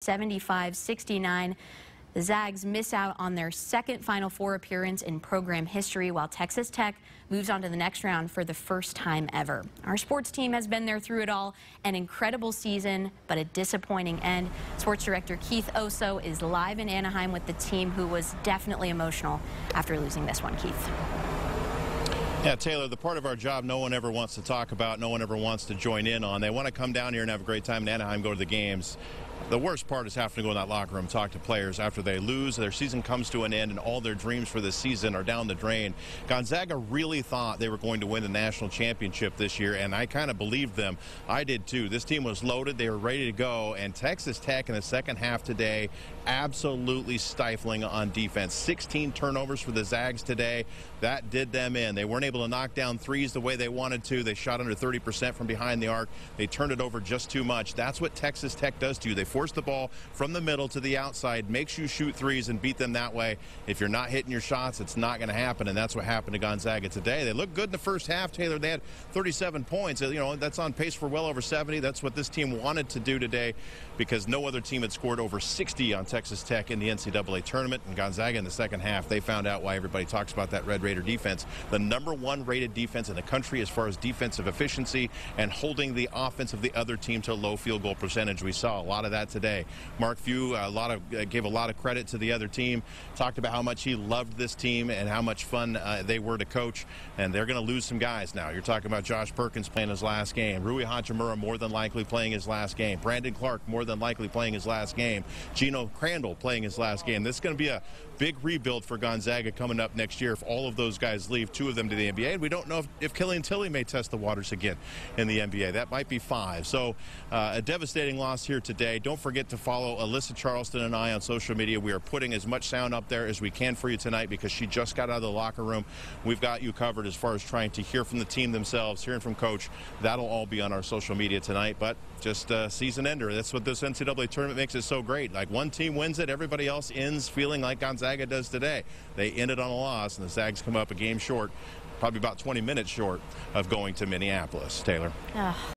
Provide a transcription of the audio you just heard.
75-69. The Zags miss out on their second Final Four appearance in program history, while Texas Tech moves on to the next round for the first time ever. Our sports team has been there through it all. An incredible season, but a disappointing end. Sports director Keith Osso is live in Anaheim with the team, who was definitely emotional after losing this one. Keith. Yeah, Taylor, the part of our job no one ever wants to talk about, no one ever wants to join in on. They want to come down here and have a great time in Anaheim, go to the games. The worst part is having to go in that locker room, talk to players after they lose. Their season comes to an end, and all their dreams for this season are down the drain. Gonzaga really thought they were going to win the national championship this year, and I kind of believed them. I did too. This team was loaded. They were ready to go, and Texas Tech in the second half today, absolutely stifling on defense. 16 turnovers for the Zags today. That did them in. They weren't able to knock down threes the way they wanted to. They shot under 30% from behind the arc. They turned it over just too much. That's what Texas Tech does to you. They force the ball from the middle to the outside, makes you shoot threes and beat them that way. If you're not hitting your shots, it's not going to happen, and that's what happened to Gonzaga today. They looked good in the first half, Taylor. They had 37 points. You know, that's on pace for well over 70. That's what this team wanted to do today, because no other team had scored over 60 on Texas Tech in the NCAA tournament. And Gonzaga in the second half, they found out why everybody talks about that Red Raider defense. The #1 rated defense in the country as far as defensive efficiency and holding the offense of the other team to a low field goal percentage. We saw a lot of that today. Mark Few gave a lot of credit to the other team, talked about how much he loved this team and how much fun they were to coach. And they're going to lose some guys now. You're talking about Josh Perkins playing his last game, Rui Hachimura more than likely playing his last game, Brandon Clark more than likely playing his last game, Gino Crandall playing his last game. This is going to be a big rebuild for Gonzaga coming up next year if all of those guys leave, 2 of them to the NBA. And we don't know if Killian Tilly may test the waters again in the NBA. That might be 5. So a devastating loss here today. Don't forget to follow Alyssa Charleston and I on social media. We are putting as much sound up there as we can for you tonight, because she just got out of the locker room. We've got you covered as far as trying to hear from the team themselves, hearing from Coach. That'll all be on our social media tonight. But just a season ender. That's what this NCAA tournament makes it so great. Like, one team wins it, everybody else ends feeling like Gonzaga does today. They ended on a loss, and the Zags come up a game short, probably about 20 minutes short of going to Minneapolis. Taylor.